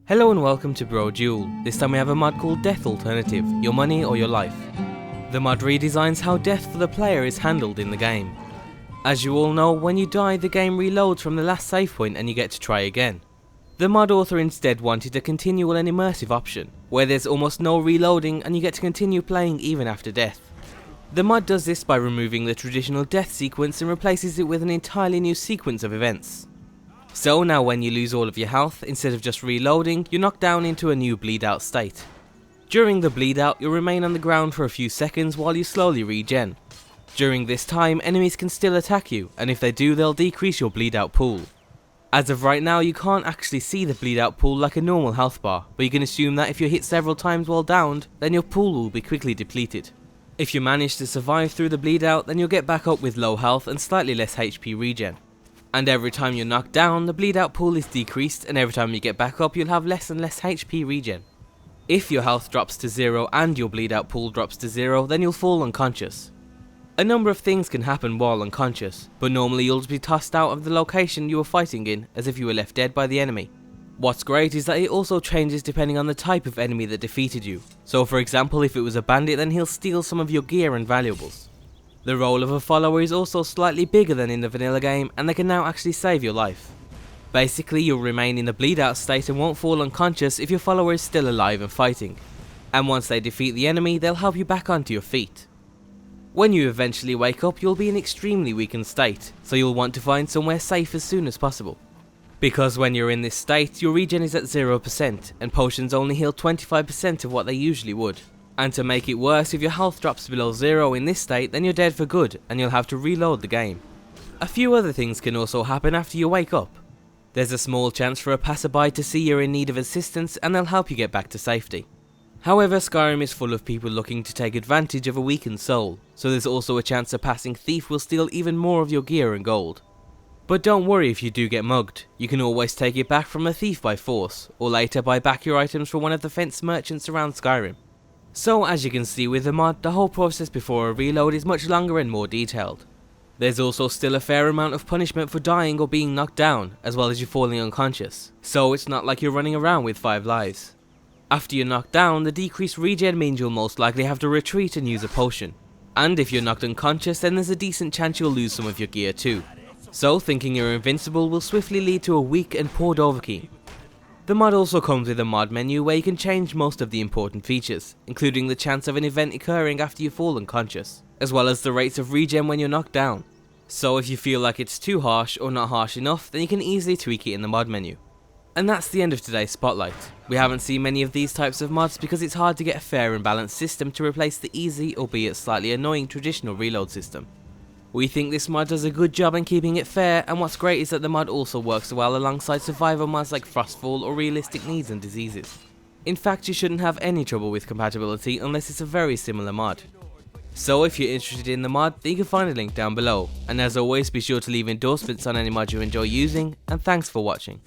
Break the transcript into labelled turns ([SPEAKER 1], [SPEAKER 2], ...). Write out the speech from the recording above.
[SPEAKER 1] Hello and welcome to Bro Duel. This time we have a mod called Death Alternative, your money or your life. The mod redesigns how death for the player is handled in the game. As you all know, when you die the game reloads from the last save point and you get to try again. The mod author instead wanted a continual and immersive option, where there's almost no reloading and you get to continue playing even after death. The mod does this by removing the traditional death sequence and replaces it with an entirely new sequence of events. So now when you lose all of your health, instead of just reloading, you're knocked down into a new bleed out state. During the bleed out, you'll remain on the ground for a few seconds while you slowly regen. During this time, enemies can still attack you, and if they do, they'll decrease your bleed out pool. As of right now, you can't actually see the bleed out pool like a normal health bar, but you can assume that if you're hit several times while downed, then your pool will be quickly depleted. If you manage to survive through the bleed out, then you'll get back up with low health and slightly less HP regen. And every time you're knocked down, the bleed out pool is decreased, and every time you get back up you'll have less and less HP regen. If your health drops to 0 and your bleed out pool drops to 0, then you'll fall unconscious. A number of things can happen while unconscious, but normally you'll just be tossed out of the location you were fighting in as if you were left dead by the enemy. What's great is that it also changes depending on the type of enemy that defeated you. So for example, if it was a bandit, then he'll steal some of your gear and valuables. The role of a follower is also slightly bigger than in the vanilla game, and they can now actually save your life. Basically, you'll remain in the bleed out state and won't fall unconscious if your follower is still alive and fighting. And once they defeat the enemy, they'll help you back onto your feet. When you eventually wake up, you'll be in extremely weakened state, so you'll want to find somewhere safe as soon as possible. Because when you're in this state, your regen is at 0%, and potions only heal 25% of what they usually would. And to make it worse, if your health drops below 0 in this state, then you're dead for good and you'll have to reload the game. A few other things can also happen after you wake up. There's a small chance for a passerby to see you're in need of assistance and they'll help you get back to safety. However, Skyrim is full of people looking to take advantage of a weakened soul, so there's also a chance a passing thief will steal even more of your gear and gold. But don't worry if you do get mugged, you can always take it back from a thief by force, or later buy back your items from one of the fence merchants around Skyrim. So as you can see with the mod, the whole process before a reload is much longer and more detailed. There's also still a fair amount of punishment for dying or being knocked down, as well as you falling unconscious, so it's not like you're running around with 5 lives. After you're knocked down, the decreased regen means you'll most likely have to retreat and use a potion. And if you're knocked unconscious, then there's a decent chance you'll lose some of your gear too. So thinking you're invincible will swiftly lead to a weak and poor Dovahkiin. The mod also comes with a mod menu where you can change most of the important features, including the chance of an event occurring after you fall unconscious, as well as the rates of regen when you're knocked down. So if you feel like it's too harsh or not harsh enough, then you can easily tweak it in the mod menu. And that's the end of today's spotlight. We haven't seen many of these types of mods because it's hard to get a fair and balanced system to replace the easy, albeit slightly annoying traditional reload system. We think this mod does a good job in keeping it fair, and what's great is that the mod also works well alongside survival mods like Frostfall or Realistic Needs and Diseases. In fact, you shouldn't have any trouble with compatibility unless it's a very similar mod. So if you're interested in the mod, then you can find a link down below, and as always be sure to leave endorsements on any mod you enjoy using, and thanks for watching.